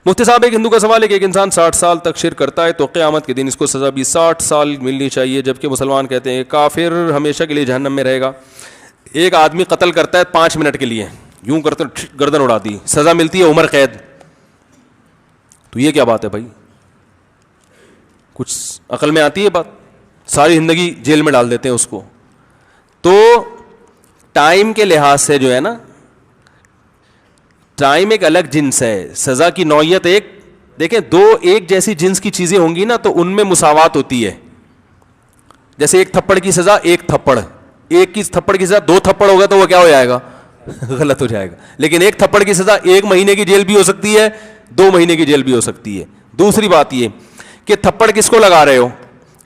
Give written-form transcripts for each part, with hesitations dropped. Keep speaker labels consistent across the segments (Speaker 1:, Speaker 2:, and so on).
Speaker 1: مفتی صاحب ایک ہندو کا سوال ہے کہ ایک انسان 60 سال تک شرک کرتا ہے تو قیامت کے دن اس کو سزا بھی 60 سال ملنی چاہیے، جبکہ مسلمان کہتے ہیں کافر ہمیشہ کے لیے جہنم میں رہے گا. ایک آدمی قتل کرتا ہے 5 منٹ کے لیے، یوں کرتے گردن اڑا دی، سزا ملتی ہے عمر قید. تو یہ کیا بات ہے بھائی؟ کچھ عقل میں آتی ہے بات؟ ساری زندگی جیل میں ڈال دیتے ہیں اس کو. تو ٹائم کے لحاظ سے جو ہے نا، ٹائم ایک الگ جنس ہے، سزا کی نوعیت ایک. دیکھیں دو ایک جیسی جنس کی چیزیں ہوں گی نا تو ان میں مساوات ہوتی ہے. جیسے ایک تھپڑ کی سزا ایک تھپڑ، ایک کی تھپڑ کی سزا 2 تھپڑ ہوگا تو وہ کیا ہو جائے گا؟ غلط ہو جائے گا. لیکن ایک تھپڑ کی سزا 1 مہینے کی جیل بھی ہو سکتی ہے، 2 مہینے کی جیل بھی ہو سکتی ہے. دوسری بات یہ کہ تھپڑ کس کو لگا رہے ہو؟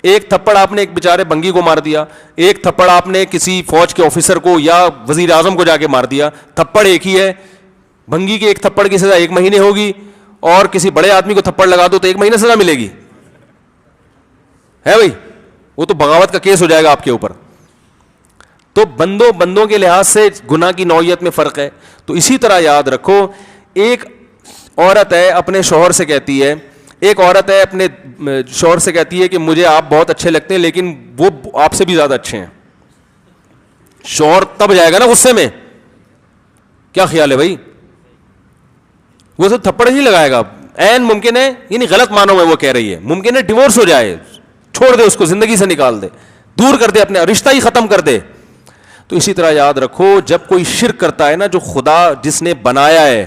Speaker 1: ایک تھپڑ آپ نے ایک بیچارے بنگی کو مار دیا، ایک تھپڑ آپ نے کسی فوج کے آفیسر کو یا وزیر اعظم کو جا کے مار دیا. تھپڑ ایک ہی ہے. بھنگی کے ایک تھپڑ کی سزا 1 مہینے ہوگی، اور کسی بڑے آدمی کو تھپڑ لگا دو تو 1 مہینے سزا ملے گی. ہے بھائی؟ وہ تو بغاوت کا کیس ہو جائے گا آپ کے اوپر. تو بندوں کے لحاظ سے گناہ کی نوعیت میں فرق ہے. تو اسی طرح یاد رکھو، ایک عورت ہے اپنے شوہر سے کہتی ہے، ایک عورت ہے اپنے شوہر سے کہتی ہے کہ مجھے آپ بہت اچھے لگتے ہیں لیکن وہ آپ سے بھی زیادہ اچھے ہیں. شوہر تب جائے گا نا غصے میں. کیا خیال ہے بھائی؟ وہ سب تھپڑ ہی لگائے گا. عین ممکن ہے، یعنی غلط معنوں میں وہ کہہ رہی ہے، ممکن ہے ڈیورس ہو جائے، چھوڑ دے اس کو، زندگی سے نکال دے، دور کر دے، اپنے رشتہ ہی ختم کر دے. تو اسی طرح یاد رکھو، جب کوئی شرک کرتا ہے نا، جو خدا جس نے بنایا ہے،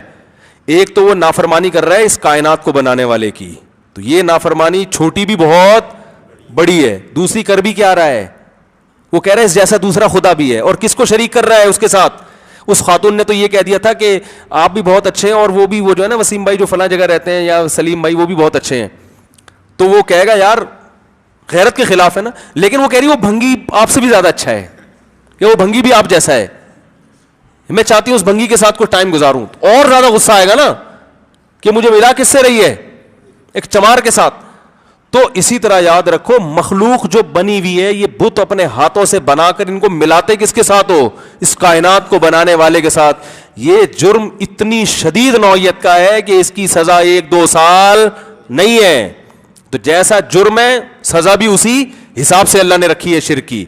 Speaker 1: ایک تو وہ نافرمانی کر رہا ہے اس کائنات کو بنانے والے کی، تو یہ نافرمانی چھوٹی بھی بہت بڑی ہے. دوسری کر بھی کیا رہا ہے؟ وہ کہہ رہا ہے اس جیسا دوسرا خدا بھی ہے، اور کس کو شریک کر رہا ہے اس کے ساتھ؟ اس خاتون نے تو یہ کہہ دیا تھا کہ آپ بھی بہت اچھے ہیں، اور وہ بھی، وہ جو ہے نا وسیم بھائی جو فلاں جگہ رہتے ہیں، یا سلیم بھائی، وہ بھی بہت اچھے ہیں. تو وہ کہے گا یار غیرت کے خلاف ہے نا. لیکن وہ کہہ رہی ہے وہ بھنگی آپ سے بھی زیادہ اچھا ہے، کہ وہ بھنگی بھی آپ جیسا ہے. میں چاہتی ہوں اس بھنگی کے ساتھ کچھ ٹائم گزاروں. اور زیادہ غصہ آئے گا نا کہ مجھے ملا کس سے رہی ہے؟ ایک چمار کے ساتھ. تو اسی طرح یاد رکھو، مخلوق جو بنی ہوئی ہے، یہ بت اپنے ہاتھوں سے بنا کر ان کو ملاتے کس کے ساتھ ہو؟ اس کائنات کو بنانے والے کے ساتھ. یہ جرم اتنی شدید نوعیت کا ہے کہ اس کی سزا 1-2 سال نہیں ہے. تو جیسا جرم ہے سزا بھی اسی حساب سے اللہ نے رکھی ہے شرک کی.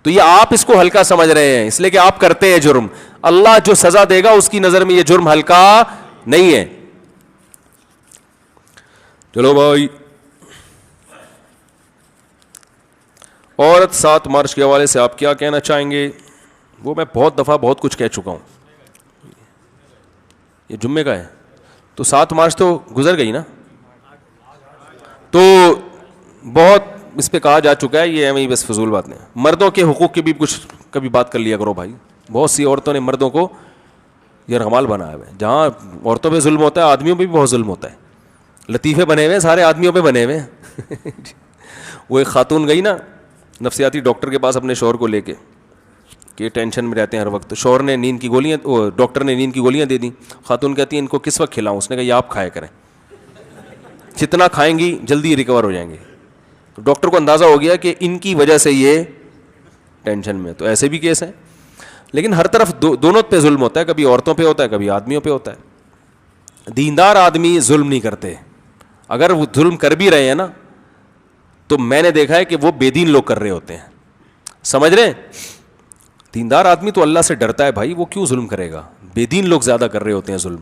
Speaker 1: تو یہ آپ اس کو ہلکا سمجھ رہے ہیں اس لیے کہ آپ کرتے ہیں جرم. اللہ جو سزا دے گا اس کی نظر میں یہ جرم ہلکا نہیں ہے. چلو بھائی، عورت 7 مارچ کے حوالے سے آپ کیا کہنا چاہیں گے؟ وہ میں بہت دفعہ بہت کچھ کہہ چکا ہوں. یہ جمعے کا ہے تو 7 مارچ تو گزر گئی نا، تو بہت اس پہ کہا جا چکا ہے. یہ ہمیں بس فضول بات نہیں. مردوں کے حقوق کی بھی کچھ کبھی بات کر لیا کرو بھائی. بہت سی عورتوں نے مردوں کو یرغمال بنایا ہوا ہے. جہاں عورتوں پہ ظلم ہوتا ہے آدمیوں پہ بھی بہت ظلم ہوتا ہے. لطیفے بنے ہوئے سارے آدمیوں پہ بنے ہوئے ہیں. وہ ایک خاتون گئی نا نفسیاتی ڈاکٹر کے پاس اپنے شوہر کو لے کے، کہ ٹینشن میں رہتے ہیں ہر وقت. شوہر نے نیند کی گولیاں، ڈاکٹر نے نیند کی گولیاں دے دیں. خاتون کہتی ہے ان کو کس وقت کھلاؤں؟ اس نے کہا یہ آپ کھایا کریں، جتنا کھائیں گی جلدی ریکور ہو جائیں گے. تو ڈاکٹر کو اندازہ ہو گیا کہ ان کی وجہ سے یہ ٹینشن میں. تو ایسے بھی کیس ہیں. لیکن ہر طرف دونوں پہ ظلم ہوتا ہے، کبھی عورتوں پہ ہوتا ہے کبھی آدمیوں پہ ہوتا ہے. دیندار آدمی ظلم نہیں کرتے. اگر وہ ظلم کر بھی رہے ہیں نا تو میں نے دیکھا ہے کہ وہ بے دین لوگ کر رہے ہوتے ہیں. سمجھ رہے ہیں؟ دیندار آدمی تو اللہ سے ڈرتا ہے بھائی، وہ کیوں ظلم کرے گا؟ بے دین لوگ زیادہ کر رہے ہوتے ہیں ظلم.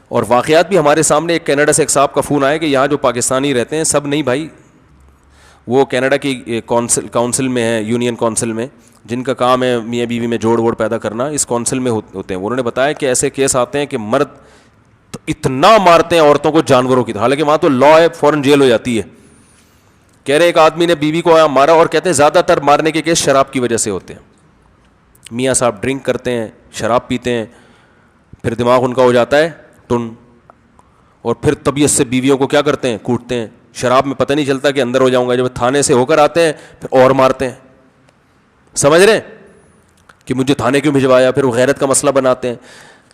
Speaker 1: اور واقعات بھی ہمارے سامنے. ایک کینیڈا سے ایک صاحب کا فون آیا کہ یہاں جو پاکستانی رہتے ہیں، سب نہیں بھائی، وہ کینیڈا کی کونسل میں ہے، یونین کونسل میں، جن کا کام ہے میاں بیوی میں جوڑ ووڑ پیدا کرنا، اس کونسل میں ہوتے ہیں. انہوں نے بتایا کہ ایسے کیس آتے ہیں کہ مرد اتنا مارتے ہیں عورتوں کو جانوروں کی طرح. حالانکہ وہاں تو لا ہے، فوراً جیل ہو جاتی ہے. کہہ رہے ایک آدمی نے بیوی کو مارا، اور کہتے ہیں زیادہ تر مارنے کے کیس شراب کی وجہ سے ہوتے ہیں. میاں صاحب ڈرنک کرتے ہیں، شراب پیتے ہیں، پھر دماغ ان کا ہو جاتا ہے ٹن، اور پھر طبیعت سے بیویوں کو کیا کرتے ہیں؟ کوٹتے ہیں. شراب میں پتہ نہیں چلتا کہ اندر ہو جاؤں گا. جب تھانے سے ہو کر آتے ہیں پھر اور مارتے ہیں. سمجھ رہے ہیں کہ مجھے تھانے کیوں بھجوایا؟ پھر وہ غیرت کا مسئلہ بناتے ہیں.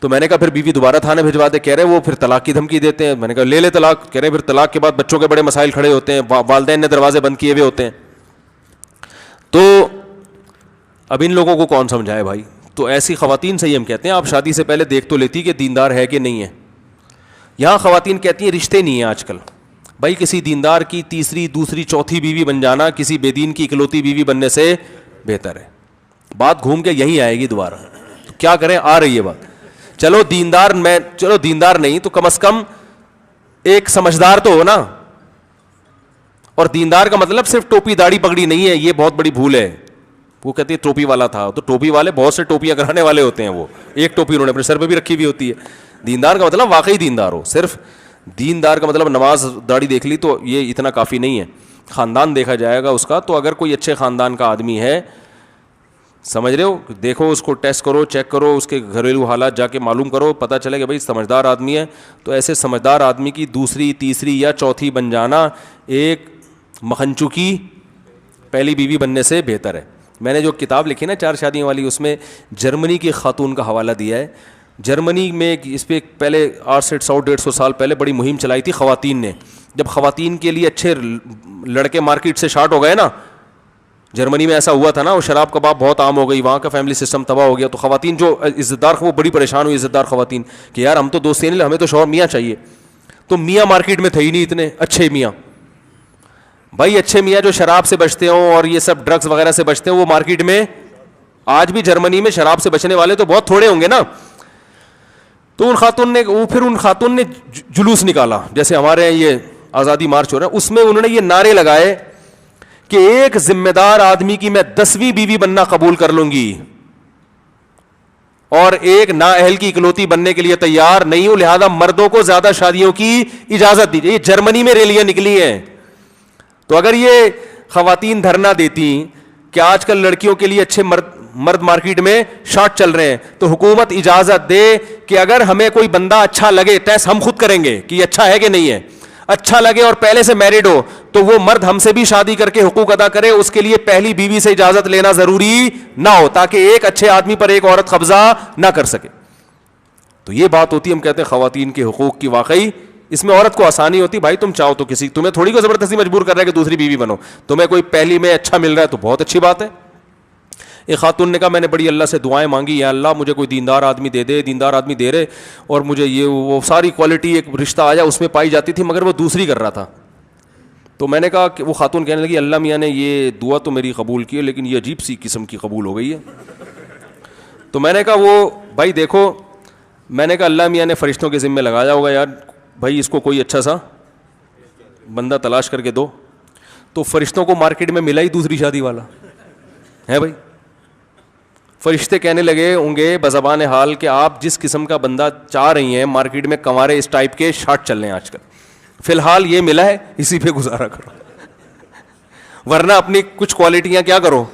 Speaker 1: تو میں نے کہا پھر بیوی دوبارہ تھانے بھجوا دے. کہہ رہے وہ پھر طلاق کی دھمکی دیتے ہیں. میں نے کہا لے طلاق. کہہ رہے پھر طلاق کے بعد بچوں کے بڑے مسائل کھڑے ہوتے ہیں، والدین نے دروازے بند کیے ہوئے ہوتے ہیں. تو اب ان لوگوں کو کون سمجھائے بھائی؟ تو ایسی خواتین سے ہی ہم کہتے ہیں آپ شادی سے پہلے دیکھ تو لیتی کہ دیندار ہے کہ نہیں ہے. یہاں خواتین کہتی ہیں رشتے نہیں ہیں آج کل. بھائی کسی دیندار کی تیسری دوسری چوتھی بیوی بن جانا کسی بے دین کی اکلوتی بیوی بننے سے بہتر ہے. بات گھوم کے یہی آئے گی دوبارہ. تو کیا کریں, آ رہی ہے بات. چلو دیندار نہیں تو کم از کم ایک سمجھدار تو ہو نا. اور دیندار کا مطلب صرف ٹوپی داڑھی پگڑی نہیں ہے, یہ بہت بڑی بھول ہے. وہ کہتی ہے ٹوپی والا تھا, تو ٹوپی والے بہت سے ٹوپیاں کرانے والے ہوتے ہیں, وہ ایک ٹوپی انہوں نے اپنے سر پہ بھی رکھی ہوئی ہوتی ہے. دیندار کا مطلب واقعی دیندار ہو. صرف دیندار کا مطلب نماز داڑھی دیکھ لی تو یہ اتنا کافی نہیں ہے, خاندان دیکھا جائے گا اس کا. تو اگر کوئی اچھے خاندان کا آدمی ہے, سمجھ رہے ہو, دیکھو اس کو ٹیسٹ کرو, چیک کرو, اس کے گھریلو حالات جا کے معلوم کرو, پتہ چلے کہ بھائی سمجھدار آدمی ہے. تو ایسے سمجھدار آدمی کی دوسری تیسری یا چوتھی بن جانا ایک مکھنچو کی پہلی بیوی بننے سے بہتر ہے. میں نے جو کتاب لکھی نا 4 شادیوں والی, اس میں جرمنی کی خاتون کا حوالہ دیا ہے. جرمنی میں اس پہ پہلے 100-150 سال پہلے بڑی مہم چلائی تھی خواتین نے. جب خواتین کے لیے اچھے لڑکے مارکیٹ سے شارٹ ہو گئے نا, جرمنی میں ایسا ہوا تھا نا, وہ شراب کباب بہت عام ہو گئی, وہاں کا فیملی سسٹم تباہ ہو گیا. تو خواتین جو عزت دار, وہ بڑی پریشان ہوئی عزت دار خواتین کہ یار ہم تو دوستی نہیں, ہمیں تو شوہر میاں چاہیے. تو میاں مارکیٹ میں تھے ہی نہیں اتنے اچھے میاں. بھائی اچھے میاں جو شراب سے بچتے ہوں اور یہ سب ڈرگس وغیرہ سے بچتے ہیں, وہ مارکیٹ میں آج بھی جرمنی میں شراب سے بچنے والے تو بہت تھوڑے ہوں گے نا. تو ان خاتون نے جلوس نکالا, جیسے ہمارے یہاں یہ آزادی مارچ ہو رہا ہے, اس میں انہوں نے یہ نعرے لگائے کہ ایک ذمہ دار آدمی کی میں 10ویں بیوی بننا قبول کر لوں گی, اور ایک نااہل کی اکلوتی بننے کے لیے تیار نہیں ہوں, لہذا مردوں کو زیادہ شادیوں کی اجازت دیجیے. یہ جرمنی میں ریلیاں نکلی ہیں. تو اگر یہ خواتین دھرنا دیتی کہ آج کل لڑکیوں کے لیے اچھے مرد مارکیٹ میں شارٹ چل رہے ہیں, تو حکومت اجازت دے کہ اگر ہمیں کوئی بندہ اچھا لگے, ٹیسٹ ہم خود کریں گے کہ یہ اچھا ہے کہ نہیں ہے, اچھا لگے اور پہلے سے میرڈ ہو, تو وہ مرد ہم سے بھی شادی کر کے حقوق ادا کرے. اس کے لیے پہلی بیوی سے اجازت لینا ضروری نہ ہو, تاکہ ایک اچھے آدمی پر ایک عورت قبضہ نہ کر سکے. تو یہ بات ہوتی ہے, ہم کہتے ہیں خواتین کے حقوق کی. واقعی اس میں عورت کو آسانی ہوتی. بھائی تم چاہو تو کسی, تمہیں تھوڑی کو زبردستی مجبور کر رہا ہے کہ دوسری بیوی بنو. تمہیں کوئی پہلی میں اچھا مل رہا ہے تو بہت اچھی بات ہے. ایک خاتون نے کہا میں نے بڑی اللہ سے دعائیں مانگی, یا اللہ مجھے کوئی دیندار آدمی دے دے. دیندار آدمی دے رہے, اور مجھے یہ وہ ساری کوالٹی ایک رشتہ آیا اس میں پائی جاتی تھی, مگر وہ دوسری کر رہا تھا. تو میں نے کہا کہ وہ خاتون کہنے لگی اللہ میاں نے یہ دعا تو میری قبول کی ہے, لیکن یہ عجیب سی قسم کی قبول ہو گئی ہے. تو میں نے کہا وہ بھائی دیکھو, میں نے کہا اللہ میاں نے فرشتوں کے ذمہ لگایا ہوگا یار بھائی اس کو کوئی اچھا سا بندہ تلاش کر کے دو. تو فرشتوں کو مارکیٹ میں ملا ہی دوسری شادی والا ہے. بھائی فرشتے کہنے لگے ہوں گے بزبان حال کہ آپ جس قسم کا بندہ چاہ رہی ہیں مارکیٹ میں کنوارے اس ٹائپ کے شارٹ چل رہے ہیں آج کل, فی الحال یہ ملا ہے, اسی پہ گزارا کرو, ورنہ اپنی کچھ کوالٹیاں کیا کرو,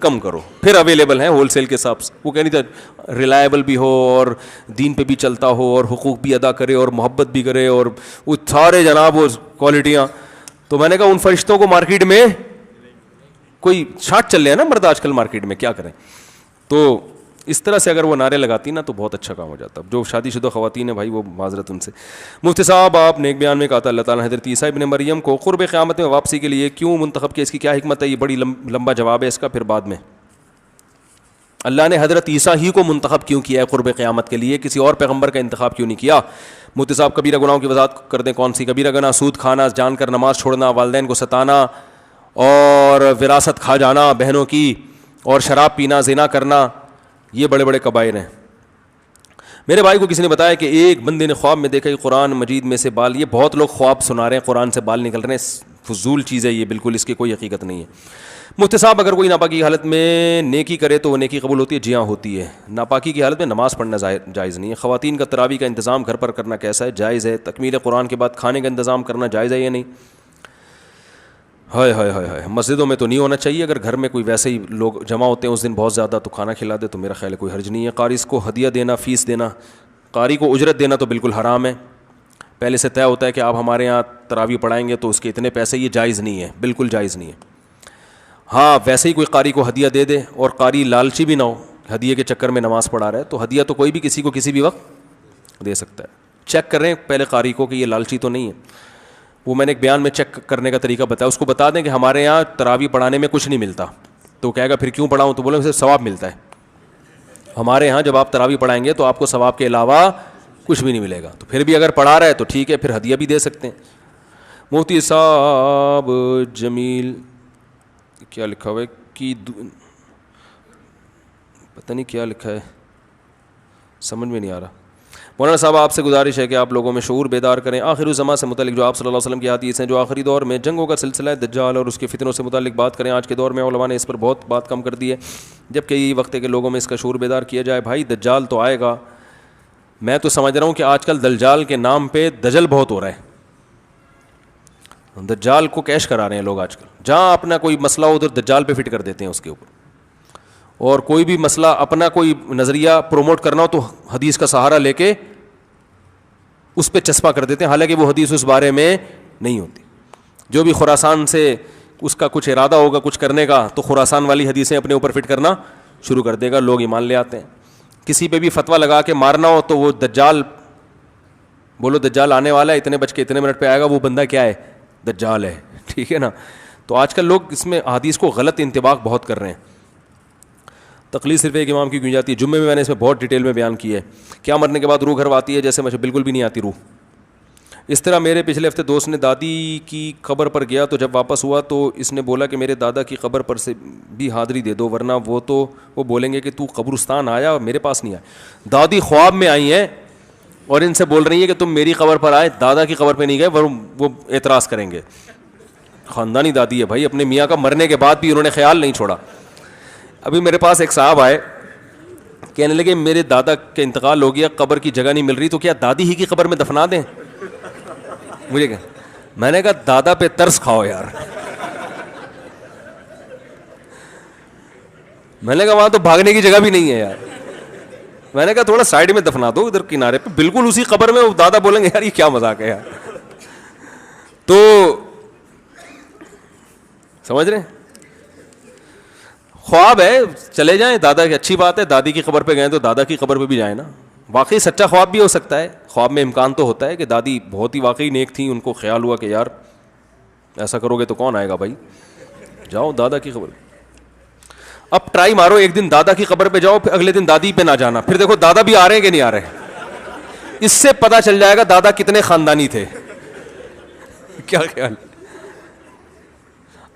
Speaker 1: کم کرو. پھر اویلیبل ہیں ہول سیل کے حساب سے. وہ کہنی تھا ریلائبل بھی ہو اور دین پہ بھی چلتا ہو اور حقوق بھی ادا کرے اور محبت بھی کرے اور وہ سارے جناب وہ کوالٹیاں. تو میں نے کہا ان فرشتوں کو مارکیٹ میں کوئی شارٹ چل رہے ہیں نا مرد آج کل مارکیٹ میں, کیا کریں. تو اس طرح سے اگر وہ نعرے لگاتی نا تو بہت اچھا کام ہو جاتا. جو شادی شدہ خواتین ہیں بھائی وہ معذرت ان سے. مفتی صاحب آپ نے ایک بیان میں کہا تھا اللہ تعالیٰ حضرت عیسیٰ ابن مریم کو قرب قیامت میں واپسی کے لیے کیوں منتخب کیا, اس کی کیا حکمت ہے؟ یہ بڑی لمبا جواب ہے اس کا, پھر بعد میں. اللہ نے حضرت عیسیٰ ہی کو منتخب کیوں کیا ہے قرب قیامت کے لیے, کسی اور پیغمبر کا انتخاب کیوں نہیں کیا؟ مفتی صاحب کبیرہ گناہوں کی وضاحت کر دیں. کون سی کبیرہ گناہ؟ سود کھانا, جان کر نماز چھوڑنا, والدین کو ستانا اور وراثت کھا جانا بہنوں کی, اور شراب پینا, زنا کرنا, یہ بڑے بڑے کبائر ہیں. میرے بھائی کو کسی نے بتایا کہ ایک بندے نے خواب میں دیکھا کہ قرآن مجید میں سے بال, یہ بہت لوگ خواب سنا رہے ہیں قرآن سے بال نکل رہے ہیں, فضول چیز ہے یہ, بالکل اس کی کوئی حقیقت نہیں ہے. مفتی صاحب اگر کوئی ناپاکی کی حالت میں نیکی کرے تو وہ نیکی قبول ہوتی ہے؟ جی ہاں ہوتی ہے. ناپاکی کی حالت میں نماز پڑھنا جائز نہیں ہے. خواتین کا تراویح کا انتظام گھر پر کرنا کیسا ہے؟ جائز ہے. تکمیل قرآن کے بعد کھانے کا انتظام کرنا جائز ہے یا نہیں؟ ہائے ہائے ہائے ہائے, مسجدوں میں تو نہیں ہونا چاہیے. اگر گھر میں کوئی ویسے ہی لوگ جمع ہوتے ہیں اس دن بہت زیادہ تو کھانا کھلا دے تو میرا خیال ہے کوئی حرج نہیں ہے. قاری کو ہدیہ دینا, فیس دینا, قاری کو اجرت دینا تو بالکل حرام ہے. پہلے سے طے ہوتا ہے کہ آپ ہمارے یہاں تراویح پڑھائیں گے تو اس کے اتنے پیسے, یہ جائز نہیں ہے, بالکل جائز نہیں ہے. ہاں ویسے ہی کوئی قاری کو ہدیہ دے دے اور قاری لالچی بھی نہ ہو, ہدیے کے چکر میں نماز پڑھا رہا ہے, تو ہدیہ تو کوئی بھی کسی کو کسی بھی وقت دے سکتا ہے. چیک کر رہے ہیں پہلے قاری کو کہ یہ لالچی تو نہیں ہے. وہ میں نے ایک بیان میں چیک کرنے کا طریقہ بتایا. اس کو بتا دیں کہ ہمارے یہاں تراویح پڑھانے میں کچھ نہیں ملتا, تو کہے گا پھر کیوں پڑھاؤں, تو بولے صرف ثواب ملتا ہے. ہمارے یہاں جب آپ تراویح پڑھائیں گے تو آپ کو ثواب کے علاوہ کچھ بھی نہیں ملے گا. تو پھر بھی اگر پڑھا رہا ہے تو ٹھیک ہے, پھر ہدیہ بھی دے سکتے ہیں. مفتی صاحب جمیل کیا لکھا ہوا ہے کہ پتہ نہیں کیا لکھا ہے, سمجھ میں نہیں آ رہا. مولانا صاحب آپ سے گزارش ہے کہ آپ لوگوں میں شعور بیدار کریں آخر الزماں سے متعلق جو آپ صلی اللہ علیہ وسلم کی حدیث ہیں, جو آخری دور میں جنگوں کا سلسلہ ہے, دجال اور اس کے فتنوں سے متعلق بات کریں. آج کے دور میں علماء نے اس پر بہت بات کم کر دی ہے, جبکہ یہی وقت ہے کہ لوگوں میں اس کا شعور بیدار کیا جائے. بھائی دجال تو آئے گا, میں تو سمجھ رہا ہوں کہ آج کل دجال کے نام پہ دجل بہت ہو رہا ہے. دجال کو کیش کرا رہے ہیں لوگ آج کل, جہاں اپنا کوئی مسئلہ ہو ادھر دجال پہ فٹ کر دیتے ہیں اس کے اوپر, اور کوئی بھی مسئلہ اپنا کوئی نظریہ پروموٹ کرنا ہو تو حدیث کا سہارا لے کے اس پہ چسپا کر دیتے ہیں, حالانکہ وہ حدیث اس بارے میں نہیں ہوتی. جو بھی خراسان سے اس کا کچھ ارادہ ہوگا کچھ کرنے کا تو خراسان والی حدیثیں اپنے اوپر فٹ کرنا شروع کر دے گا, لوگ ایمان لے آتے ہیں. کسی پہ بھی فتویٰ لگا کے مارنا ہو تو وہ دجال, بولو دجال آنے والا ہے, اتنے بج کے اتنے منٹ پہ آئے گا, وہ بندہ کیا ہے, دجال ہے. ٹھیک ہے نا. تو آج کل لوگ اس میں حدیث کو غلط انطباق بہت کر رہے ہیں. تقلید صرف ایک امام کی کیوں جاتی ہے, جمعے میں نے اس میں بہت ڈیٹیل میں بیان کی ہے. کیا مرنے کے بعد روح گھر آتی ہے, جیسے مجھے بالکل بھی نہیں آتی روح. اس طرح میرے پچھلے ہفتے دوست نے دادی کی قبر پر گیا تو جب واپس ہوا تو اس نے بولا کہ میرے دادا کی قبر پر سے بھی حاضری دے دو, ورنہ وہ بولیں گے کہ تو قبرستان آیا اور میرے پاس نہیں آیا. دادی خواب میں آئی ہیں اور ان سے بول رہی ہیں کہ تم میری قبر پر آئے, دادا کی قبر پہ نہیں گئے, وہ اعتراض کریں گے. خاندانی دادی ہے بھائی, اپنے میاں کا مرنے کے بعد بھی انہوں نے خیال نہیں چھوڑا. ابھی میرے پاس ایک صاحب آئے, کہنے لگے میرے دادا کا انتقال ہو گیا, قبر کی جگہ نہیں مل رہی, تو کیا دادی ہی کی قبر میں دفنا دیں. مجھے کہ میں نے کہا دادا پہ ترس کھاؤ یار. میں نے کہا وہاں تو بھاگنے کی جگہ بھی نہیں ہے یار. میں نے کہا تھوڑا سائڈ میں دفنا دو ادھر کنارے پہ, بالکل اسی قبر میں دادا بولیں گے یار یہ کیا مذاق ہے یار. تو سمجھ رہے ہیں, خواب ہے چلے جائیں, دادا کی اچھی بات ہے, دادی کی قبر پہ گئے تو دادا کی قبر پہ بھی جائیں نا. واقعی سچا خواب بھی ہو سکتا ہے, خواب میں امکان تو ہوتا ہے کہ دادی بہت ہی واقعی نیک تھیں, ان کو خیال ہوا کہ یار ایسا کرو گے تو کون آئے گا بھائی, جاؤ دادا کی قبر. اب ٹرائی مارو, ایک دن دادا کی قبر پہ جاؤ, پھر اگلے دن دادی پہ نہ جانا, پھر دیکھو دادا بھی آ رہے ہیں کہ نہیں آ رہے. اس سے پتہ چل جائے گا دادا کتنے خاندانی تھے. کیا خیال,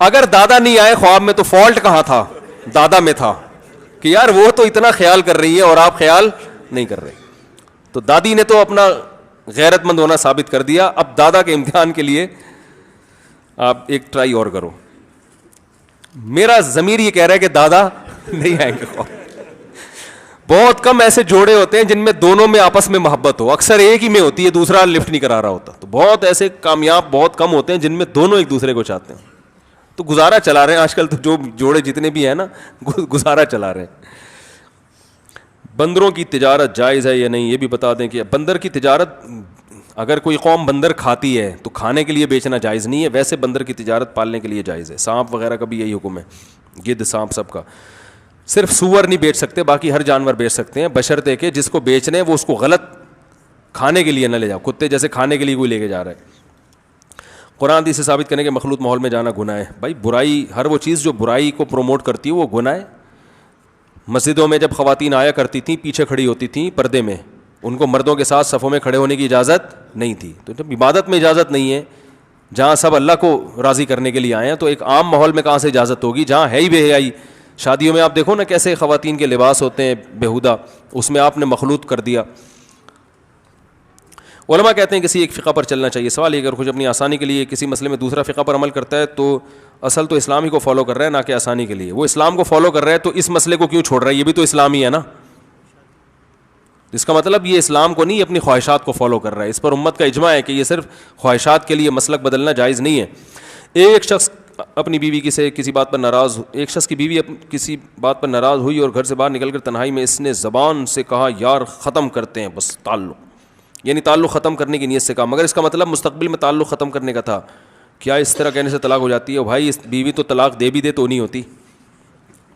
Speaker 1: اگر دادا نہیں آئے خواب میں تو فالٹ کہاں تھا, دادا میں تھا کہ یار وہ تو اتنا خیال کر رہی ہے اور آپ خیال نہیں کر رہے. تو دادی نے تو اپنا غیرت مند ہونا ثابت کر دیا. اب دادا کے امتحان کے لیے آپ ایک ٹرائی اور کرو. میرا ضمیر یہ کہہ رہا ہے کہ دادا نہیں آئیں گے. بہت کم ایسے جوڑے ہوتے ہیں جن میں دونوں میں آپس میں محبت ہو, اکثر ایک ہی میں ہوتی ہے, دوسرا لفٹ نہیں کرا رہا ہوتا. تو بہت ایسے کامیاب بہت کم ہوتے ہیں جن میں دونوں ایک دوسرے کو چاہتے ہیں. تو گزارا چلا رہے ہیں آج کل, تو جو جوڑے جتنے بھی ہیں نا گزارا چلا رہے ہیں. بندروں کی تجارت جائز ہے یا نہیں یہ بھی بتا دیں. کہ بندر کی تجارت اگر کوئی قوم بندر کھاتی ہے تو کھانے کے لیے بیچنا جائز نہیں ہے, ویسے بندر کی تجارت پالنے کے لیے جائز ہے. سانپ وغیرہ کا بھی یہی حکم ہے, گدھ سانپ سب کا. صرف سور نہیں بیچ سکتے, باقی ہر جانور بیچ سکتے ہیں, بشرطے کہ جس کو بیچنے وہ اس کو غلط کھانے کے لیے نہ لے جاؤ. کتے جیسے کھانے کے لیے کوئی لے کے جا رہا ہے. قرآن حدیث سے ثابت کرنے کے مخلوط ماحول میں جانا گناہ ہے. بھائی برائی, ہر وہ چیز جو برائی کو پروموٹ کرتی ہے وہ گناہ ہے. مسجدوں میں جب خواتین آیا کرتی تھیں پیچھے کھڑی ہوتی تھیں پردے میں, ان کو مردوں کے ساتھ صفوں میں کھڑے ہونے کی اجازت نہیں تھی. تو جب عبادت میں اجازت نہیں ہے, جہاں سب اللہ کو راضی کرنے کے لیے آئے ہیں, تو ایک عام ماحول میں کہاں سے اجازت ہوگی جہاں ہے ہی بے حیائی. شادیوں میں آپ دیکھو نا کیسے خواتین کے لباس ہوتے ہیں بےہودہ, اس میں آپ نے مخلوط کر دیا. علماء کہتے ہیں کسی ایک فقہ پر چلنا چاہیے. سوال یہ اگر کچھ اپنی آسانی کے لیے کسی مسئلے میں دوسرا فقہ پر عمل کرتا ہے تو اصل تو اسلام ہی کو فالو کر رہا ہے, نہ کہ آسانی کے لیے. وہ اسلام کو فالو کر رہا ہے تو اس مسئلے کو کیوں چھوڑ رہا ہے, یہ بھی تو اسلام ہی ہے نا. اس کا مطلب یہ اسلام کو نہیں اپنی خواہشات کو فالو کر رہا ہے. اس پر امت کا اجماع ہے کہ یہ صرف خواہشات کے لیے مسلک بدلنا جائز نہیں ہے. ایک شخص اپنی بیوی کسی بات پر ناراض, ایک شخص کی بیوی کسی بات پر ناراض ہوئی اور گھر سے باہر نکل کر تنہائی میں اس نے زبان سے کہا یار ختم کرتے ہیں بس تعلق, یعنی تعلق ختم کرنے کی نیت سے کہا, مگر اس کا مطلب مستقبل میں تعلق ختم کرنے کا تھا. کیا اس طرح کہنے سے طلاق ہو جاتی ہے؟ بھائی اس بیوی تو طلاق دے بھی دے تو نہیں ہوتی.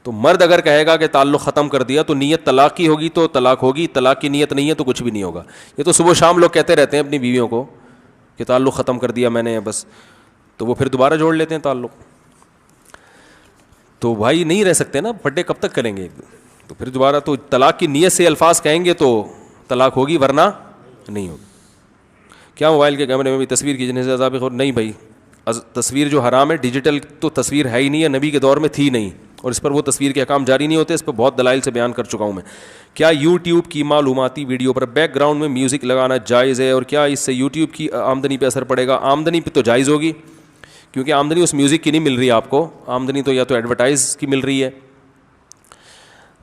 Speaker 1: تو مرد اگر کہے گا کہ تعلق ختم کر دیا تو نیت طلاق کی ہوگی تو طلاق ہوگی, طلاق کی نیت نہیں ہے تو کچھ بھی نہیں ہوگا. یہ تو صبح شام لوگ کہتے رہتے ہیں اپنی بیویوں کو کہ تعلق ختم کر دیا میں نے بس, تو وہ پھر دوبارہ جوڑ لیتے ہیں تعلق. تو بھائی نہیں رہ سکتے نا, پھڈے کب تک کریں گے؟ تو پھر دوبارہ تو طلاق کی نیت سے الفاظ کہیں گے تو طلاق ہوگی, ورنہ نہیں ہوگی. کیا موبائل کے کیمرے میں بھی تصویر کھینچنے سے عذاب قبر؟ نہیں بھائی, تصویر جو حرام ہے, ڈیجیٹل تو تصویر ہے ہی نہیں ہے, نبی کے دور میں تھی نہیں, اور اس پر وہ تصویر کے احکام جاری نہیں ہوتے. اس پہ بہت دلائل سے بیان کر چکا ہوں میں. کیا یوٹیوب کی معلوماتی ویڈیو پر بیک گراؤنڈ میں میوزک لگانا جائز ہے, اور کیا اس سے یوٹیوب کی آمدنی پہ اثر پڑے گا؟ آمدنی پہ تو جائز ہوگی, کیونکہ آمدنی اس میوزک کی نہیں مل رہی ہے آپ کو, آمدنی تو یا تو ایڈورٹائز کی مل رہی ہے,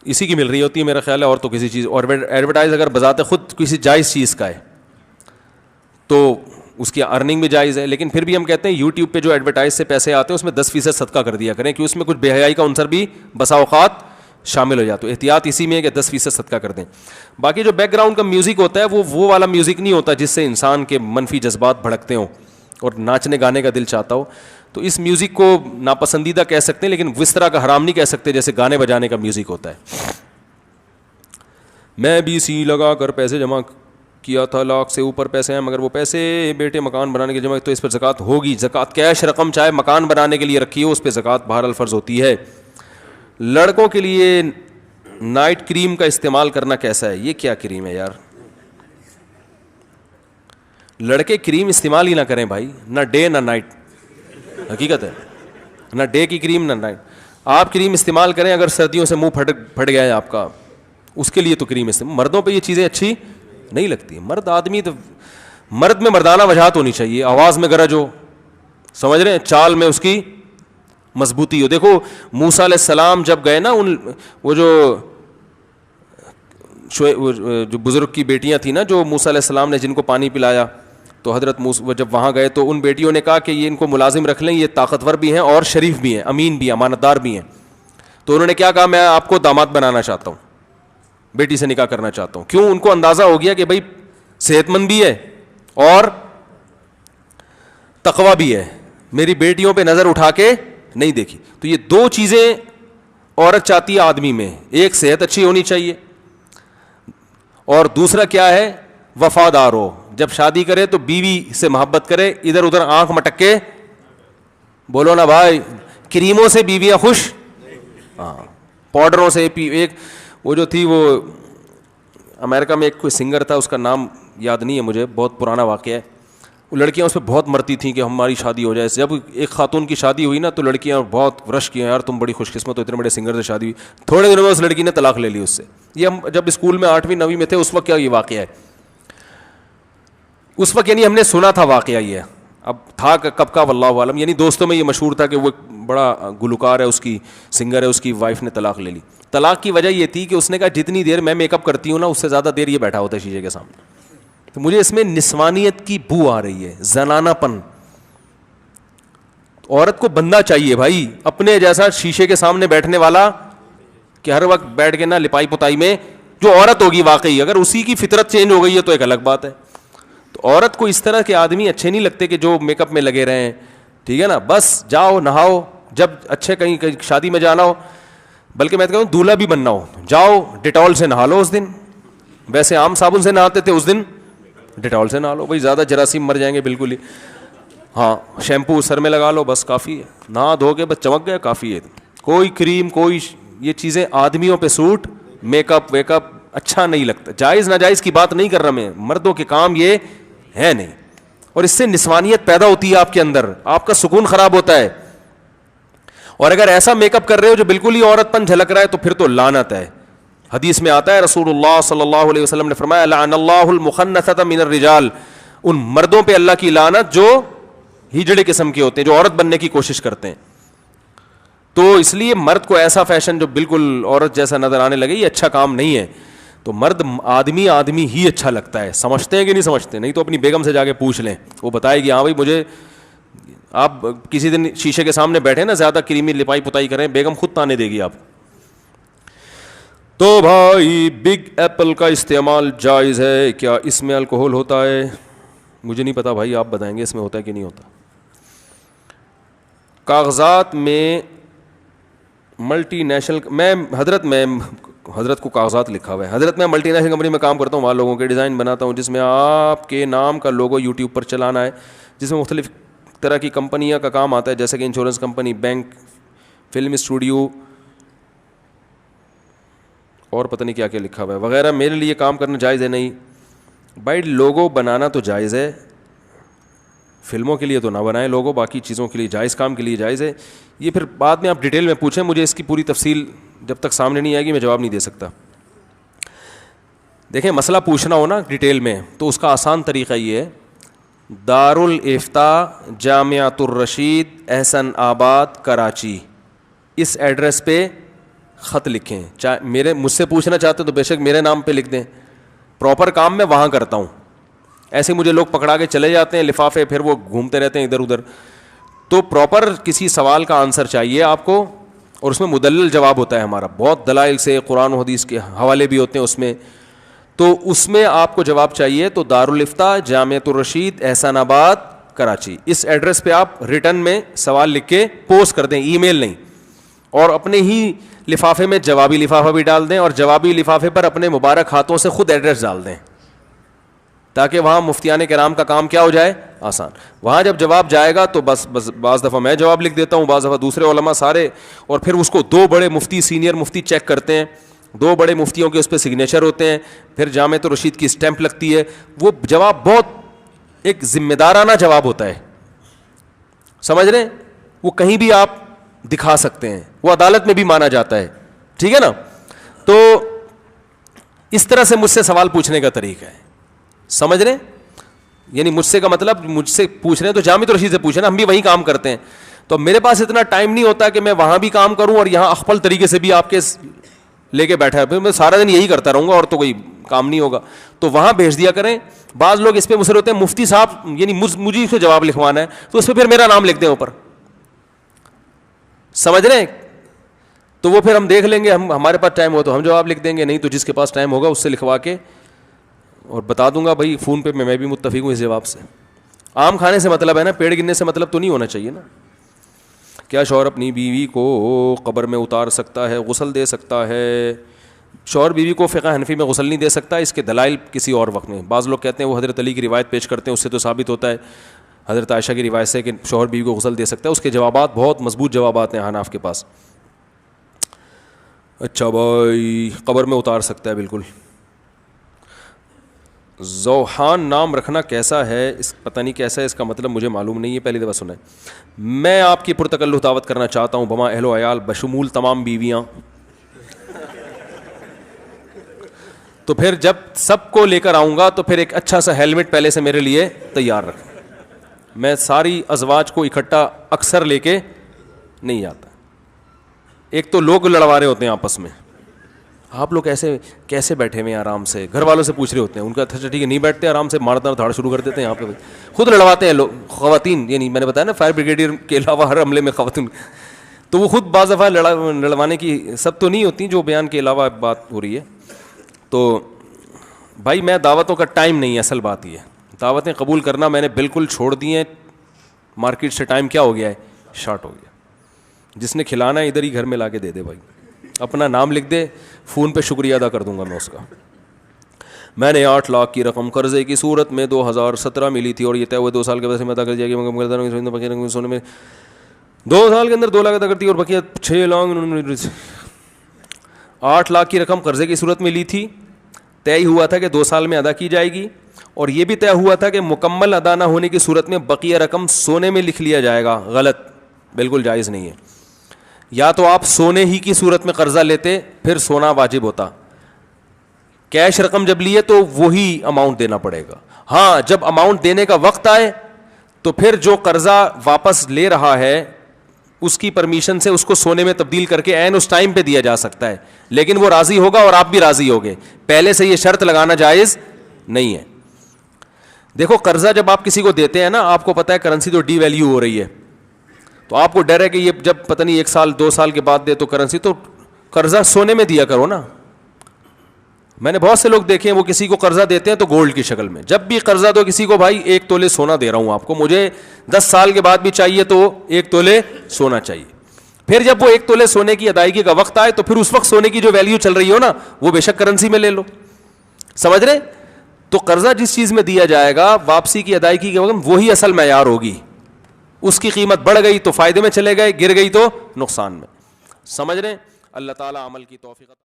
Speaker 1: اسی کی مل رہی ہوتی ہے میرا خیال ہے, اور تو کسی چیز. اور ایڈورٹائز اگر بذات خود کسی جائز چیز کا ہے تو اس کی ارننگ بھی جائز ہے. لیکن پھر بھی ہم کہتے ہیں یوٹیوب پہ جو ایڈورٹائز سے پیسے آتے ہیں اس میں 10% صدقہ کر دیا کریں, کہ اس میں کچھ بے حیائی کا عنصر بھی بسا اوقات شامل ہو جاتا. تو احتیاط اسی میں ہے کہ 10% صدقہ کر دیں. باقی جو بیک گراؤنڈ کا میوزک ہوتا ہے وہ والا میوزک نہیں ہوتا جس سے انسان کے منفی جذبات بھڑکتے ہوں اور ناچنے گانے کا دل چاہتا ہو. تو اس میوزک کو ناپسندیدہ کہہ سکتے ہیں, لیکن اس طرح کا حرام نہیں کہہ سکتے جیسے گانے بجانے کا میوزک ہوتا ہے. میں BC لگا کر پیسے جمع کیا تھا, لاکھ سے اوپر پیسے ہیں, مگر وہ پیسے بیٹے مکان بنانے کے جمع, تو اس پر زکوٰۃ ہوگی؟ زکوٰۃ کیش رقم چاہے مکان بنانے کے لیے رکھی ہو, اس پہ زکوٰۃ بہرحال فرض ہوتی ہے. لڑکوں کے لیے نائٹ کریم کا استعمال کرنا کیسا ہے؟ یہ کیا کریم ہے یار؟ لڑکے کریم استعمال ہی نہ کریں بھائی, نہ ڈے نہ نائٹ, حقیقت ہے, نہ ڈے کی کریم نہ نائٹ. آپ کریم استعمال کریں اگر سردیوں سے منہ پھٹ گیا ہے آپ کا, اس کے لیے تو کریم استعمال. مردوں پہ یہ چیزیں اچھی نہیں لگتی. مرد آدمی تو مرد میں مردانہ وجاہت ہونی چاہیے, آواز میں گرج ہو, سمجھ رہے ہیں, چال میں اس کی مضبوطی ہو. دیکھو موسیٰ علیہ السلام جب گئے نا, وہ جو بزرگ کی بیٹیاں تھیں نا, جو موسیٰ علیہ السلام نے جن کو پانی پلایا, تو حضرت موسیٰ جب وہاں گئے تو ان بیٹیوں نے کہا کہ یہ ان کو ملازم رکھ لیں, یہ طاقتور بھی ہیں اور شریف بھی ہیں, امین بھی ہیں, امانت دار بھی ہیں. تو انہوں نے کیا کہا, میں آپ کو داماد بنانا چاہتا ہوں, بیٹی سے نکاح کرنا چاہتا ہوں. کیوں؟ ان کو اندازہ ہو گیا کہ بھائی صحت مند بھی ہے اور تقویٰ بھی ہے, میری بیٹیوں پہ نظر اٹھا کے نہیں دیکھی. تو یہ دو چیزیں عورت چاہتی ہے آدمی میں, ایک صحت اچھی ہونی چاہیے, اور دوسرا کیا ہے, وفادار ہو. جب شادی کرے تو بیوی سے محبت کرے, ادھر ادھر آنکھ مٹک کے, بولو نا بھائی, کریموں سے بیویاں خوش, ہاں پاؤڈروں سے. ایک وہ جو تھی, وہ امریکہ میں ایک کوئی سنگر تھا, اس کا نام یاد نہیں ہے مجھے, بہت پرانا واقعہ ہے. وہ لڑکیاں اس پہ بہت مرتی تھیں کہ ہماری شادی ہو جائے. جب ایک خاتون کی شادی ہوئی نا, تو لڑکیاں بہت رش کیا, یار تم بڑی خوش قسمت ہو, اتنے بڑے سنگر سے شادی ہوئی. تھوڑے دنوں میں اس لڑکی نے طلاق لے لی اس سے. یہ ہم جب اسکول میں 8ویں 9ویں میں تھے اس وقت کیا یہ واقعہ ہے, اس وقت یعنی ہم نے سنا تھا واقعہ یہ, اب تھا کب کا واللہ عالم, یعنی دوستوں میں یہ مشہور تھا کہ وہ بڑا گلوکار ہے, اس کی سنگر ہے, اس کی وائف نے طلاق لے لی. طلاق کی وجہ یہ تھی کہ اس نے کہا جتنی دیر میں میک اپ کرتی ہوں نا, اس سے زیادہ دیر یہ بیٹھا ہوتا ہے شیشے کے سامنے, تو مجھے اس میں نسوانیت کی بو آ رہی ہے, زنانہ پن. عورت کو بندہ چاہیے بھائی اپنے جیسا شیشے کے سامنے بیٹھنے والا, کہ ہر وقت بیٹھ کے نا لپائی پتائی میں. جو عورت ہوگی واقعی, اگر اسی کی فطرت چینج ہو گئی ہے تو ایک الگ بات ہے. تو عورت کو اس طرح کے آدمی اچھے نہیں لگتے کہ جو میک اپ میں لگے رہے ہیں, ٹھیک ہے نا, بس جاؤ نہاؤ, جب اچھے کہیں شادی میں جانا ہو, بلکہ میں کہوں دولہا بھی بننا ہو, جاؤ ڈیٹول سے نہا لو اس دن, ویسے عام صابن سے نہاتے تھے, اس دن ڈیٹول سے نہا لو بھائی, زیادہ جراثیم مر جائیں گے بالکل ہی. ہاں شیمپو سر میں لگا لو, بس کافی ہے, نہا دھو کے بس چمک گیا, کافی ہے. کوئی کریم, کوئی یہ چیزیں آدمیوں پہ suit, make up wake up اچھا نہیں لگتا. جائز ناجائز کی بات نہیں کر رہا میں, مردوں کے کام یہ ہے نہیں, اور اس سے نسوانیت پیدا ہوتی ہے آپ کے اندر, آپ کا سکون خراب ہوتا ہے. اور اگر ایسا میک اپ کر رہے ہو جو بالکل ہی عورت پن جھلک رہا ہے, تو پھر تو لعنت ہے. حدیث میں آتا ہے, رسول اللہ صلی اللہ علیہ وسلم نے فرمایا, لعن اللہ المخنثۃ من الرجال, ان مردوں پہ اللہ کی لعنت جو ہجڑے قسم کے ہوتے ہیں, جو عورت بننے کی کوشش کرتے ہیں. تو اس لیے مرد کو ایسا فیشن جو بالکل عورت جیسا نظر آنے لگے, یہ اچھا کام نہیں ہے. تو مرد آدمی ہی اچھا لگتا ہے. سمجھتے ہیں کہ نہیں سمجھتے؟ نہیں تو اپنی بیگم سے جا کے پوچھ لیں, وہ بتائے گی ہاں بھائی مجھے. آپ کسی دن شیشے کے سامنے بیٹھے نا, زیادہ کریمی لپائی پتائی کریں, بیگم خود تانے دے گی آپ. تو بھائی بگ ایپل کا استعمال جائز ہے کیا؟ اس میں الکوہل ہوتا ہے؟ مجھے نہیں پتا بھائی, آپ بتائیں گے اس میں ہوتا ہے کہ نہیں ہوتا. کاغذات میں ملٹی نیشنل, میں حضرت کو کاغذات لکھا ہوا ہے. حضرت میں ملٹی نیشنل کمپنی میں کام کرتا ہوں, وہاں لوگوں کے ڈیزائن بناتا ہوں, جس میں آپ کے نام کا لوگو یوٹیوب پر چلانا ہے, جس میں مختلف طرح کی کمپنیاں کا کام آتا ہے, جیسے کہ insurance company, bank, film studio, اور پتہ نہیں کیا کیا لکھا ہوا ہے وغیرہ. میرے لیے کام کرنا جائز ہے؟ نہیں. بھائی لوگو بنانا تو جائز ہے, فلموں کے لیے تو نہ بنائیں لوگو, باقی چیزوں کے لیے جائز, کام کے لیے جائز ہے. یہ پھر بعد میں آپ ڈیٹیل میں پوچھیں, مجھے اس کی پوری تفصیل جب تک سامنے نہیں آئے گی میں جواب نہیں دے سکتا. دیکھیں مسئلہ پوچھنا ہو نا ڈیٹیل میں تو اس کا آسان طریقہ یہ ہے, دارالافتاء جامعۃ الرشید احسن آباد کراچی, اس ایڈریس پہ خط لکھیں. چاہے مجھ سے پوچھنا چاہتے تو بے شک میرے نام پہ لکھ دیں, پراپر کام میں وہاں کرتا ہوں. ایسے مجھے لوگ پکڑا کے چلے جاتے ہیں لفافے, پھر وہ گھومتے رہتے ہیں ادھر ادھر. تو پراپر کسی سوال کا آنسر چاہیے آپ کو, اور اس میں مدلل جواب ہوتا ہے ہمارا, بہت دلائل سے قرآن و حدیث کے حوالے بھی ہوتے ہیں اس میں. تو اس میں آپ کو جواب چاہیے تو دارالافتاء جامعۃ الرشید احسان آباد کراچی, اس ایڈریس پہ آپ ریٹرن میں سوال لکھ کے پوسٹ کر دیں, ای میل نہیں, اور اپنے ہی لفافے میں جوابی لفافہ بھی ڈال دیں, اور جوابی لفافے پر اپنے مبارک ہاتھوں سے خود ایڈریس ڈال دیں, تاکہ وہاں مفتیان کرام کا کام کیا ہو جائے, آسان. وہاں جب جواب جائے گا تو بس بعض دفعہ میں جواب لکھ دیتا ہوں, بعض دفعہ دوسرے علماء سارے, اور پھر اس کو 2 بڑے مفتی سینئر مفتی چیک کرتے ہیں, 2 بڑے مفتیوں کے اس پہ سگنیچر ہوتے ہیں, پھر جامعۃ الرشید کی اسٹیمپ لگتی ہے. وہ جواب بہت ایک ذمہ دارانہ جواب ہوتا ہے, سمجھ رہے ہیں, وہ کہیں بھی آپ دکھا سکتے ہیں, وہ عدالت میں بھی مانا جاتا ہے, ٹھیک ہے نا. تو اس طرح سے مجھ سے سوال پوچھنے کا طریقہ ہے, سمجھ رہے ہیں, یعنی مجھ سے کا مطلب مجھ سے پوچھ رہے ہیں تو جامعۃ الرشید سے پوچھ رہے ہیں, ہم بھی وہی کام کرتے ہیں. تو میرے پاس اتنا ٹائم نہیں ہوتا کہ میں وہاں بھی کام کروں اور یہاں اخپل طریقے سے بھی آپ کے لے کے بیٹھا ہے, میں سارا دن یہی کرتا رہوں گا اور تو کوئی کام نہیں ہوگا. تو وہاں بھیج دیا کریں. بعض لوگ اس پہ مصر ہوتے ہیں مفتی صاحب یعنی مجھے اس کو جواب لکھوانا ہے, تو اس پہ پھر میرا نام لکھ دیں اوپر, سمجھ رہے ہیں. تو وہ پھر ہم دیکھ لیں گے, ہمارے پاس ٹائم ہو تو ہم جواب لکھ دیں گے, نہیں تو جس کے پاس ٹائم ہوگا اس سے لکھوا کے اور بتا دوں گا بھائی فون پہ میں بھی متفق ہوں اس جواب سے. آم کھانے سے مطلب ہے نا, پیڑ گرنے سے مطلب تو نہیں ہونا چاہیے نا. کیا شوہر اپنی بیوی کو قبر میں اتار سکتا ہے, غسل دے سکتا ہے؟ شوہر بیوی کو فقہ حنفی میں غسل نہیں دے سکتا, اس کے دلائل کسی اور وقت میں. بعض لوگ کہتے ہیں وہ حضرت علی کی روایت پیش کرتے ہیں, اس سے تو ثابت ہوتا ہے حضرت عائشہ کی روایت سے کہ شوہر بیوی کو غسل دے سکتا ہے. اس کے جوابات بہت مضبوط جوابات ہیں حناف کے پاس. اچھا بھائی, قبر میں اتار سکتا ہے بالکل. ذوحان نام رکھنا کیسا ہے؟ اس پتہ نہیں کیسا ہے, اس کا مطلب مجھے معلوم نہیں ہے, پہلی دفعہ سنا ہے. میں آپ کی پرتکلف دعوت کرنا چاہتا ہوں بما اہل و عیال بشمول تمام بیویاں. تو پھر جب سب کو لے کر آؤں گا تو پھر ایک اچھا سا ہیلمٹ پہلے سے میرے لیے تیار رکھ. میں ساری ازواج کو اکٹھا اکثر لے کے نہیں آتا. ایک تو لوگ لڑوا رہے ہوتے ہیں آپس میں, آپ لوگ ایسے کیسے بیٹھے ہوئے ہیں آرام سے, گھر والوں سے پوچھ رہے ہوتے ہیں, ان کا اچھا ٹھیک ہے نہیں بیٹھتے آرام سے, مارنا دھاڑ شروع کر دیتے ہیں. یہاں پہ خود لڑواتے ہیں لوگ, خواتین, یعنی میں نے بتایا نا فائر بریگیڈیئر کے علاوہ ہر عملے میں خواتین, تو وہ خود بعض دفعہ لڑوانے کی سب تو نہیں ہوتی جو بیان کے علاوہ بات ہو رہی ہے. تو بھائی میں دعوتوں کا ٹائم نہیں ہے, اصل بات یہ ہے دعوتیں قبول کرنا میں نے بالکل چھوڑ دی ہیں. مارکیٹ سے ٹائم کیا ہو گیا ہے, شارٹ ہو گیا. جس نے کھلانا ہے ادھر ہی گھر میں لا کے دے دے بھائی, اپنا نام لکھ دے, فون پہ شکریہ ادا کر دوں گا میں اس کا. میں نے 8 لاکھ کی رقم قرضے کی صورت میں 2017 میں لی تھی, اور یہ طے ہوئے 2 سال کے بعد میں ادا کر دیا کہ سونے میں 2 سال کے اندر 2 لاکھ ادا کرتی, اور بقیہ 6 لاکھ. 8 لاکھ کی رقم قرضے کی صورت میں لی تھی, طے ہوا تھا کہ 2 سال میں ادا کی جائے گی, اور یہ بھی طے ہوا تھا کہ مکمل ادا نہ ہونے کی صورت میں بقیہ رقم سونے میں لکھ لیا جائے گا. غلط, بالکل جائز نہیں ہے. یا تو آپ سونے ہی کی صورت میں قرضہ لیتے, پھر سونا واجب ہوتا. کیش رقم جب لیے تو وہی اماؤنٹ دینا پڑے گا. ہاں جب اماؤنٹ دینے کا وقت آئے تو پھر جو قرضہ واپس لے رہا ہے اس کی پرمیشن سے اس کو سونے میں تبدیل کر کے عین اس ٹائم پہ دیا جا سکتا ہے, لیکن وہ راضی ہوگا اور آپ بھی راضی ہوگے. پہلے سے یہ شرط لگانا جائز نہیں ہے. دیکھو قرضہ جب آپ کسی کو دیتے ہیں نا, آپ کو پتہ ہے کرنسی تو ڈی ویلیو ہو رہی ہے, تو آپ کو ڈر ہے کہ یہ جب پتہ نہیں 1 سال 2 سال کے بعد دے تو کرنسی, تو قرضہ سونے میں دیا کرو نا. میں نے بہت سے لوگ دیکھے ہیں وہ کسی کو قرضہ دیتے ہیں تو گولڈ کی شکل میں. جب بھی قرضہ دو کسی کو, بھائی 1 تولے سونا دے رہا ہوں آپ کو, مجھے 10 سال کے بعد بھی چاہیے تو 1 تولے سونا چاہیے. پھر جب وہ 1 تولے سونے کی ادائیگی کا وقت آئے تو پھر اس وقت سونے کی جو ویلیو چل رہی ہو نا وہ بے شک کرنسی میں لے لو. سمجھ رہے؟ تو قرضہ جس چیز میں دیا جائے گا واپسی کی ادائیگی کے وقت وہی اصل معیار ہوگی. اس کی قیمت بڑھ گئی تو فائدے میں چلے گئے, گر گئی تو نقصان میں. سمجھ رہے ہیں؟ اللہ تعالیٰ عمل کی توفیق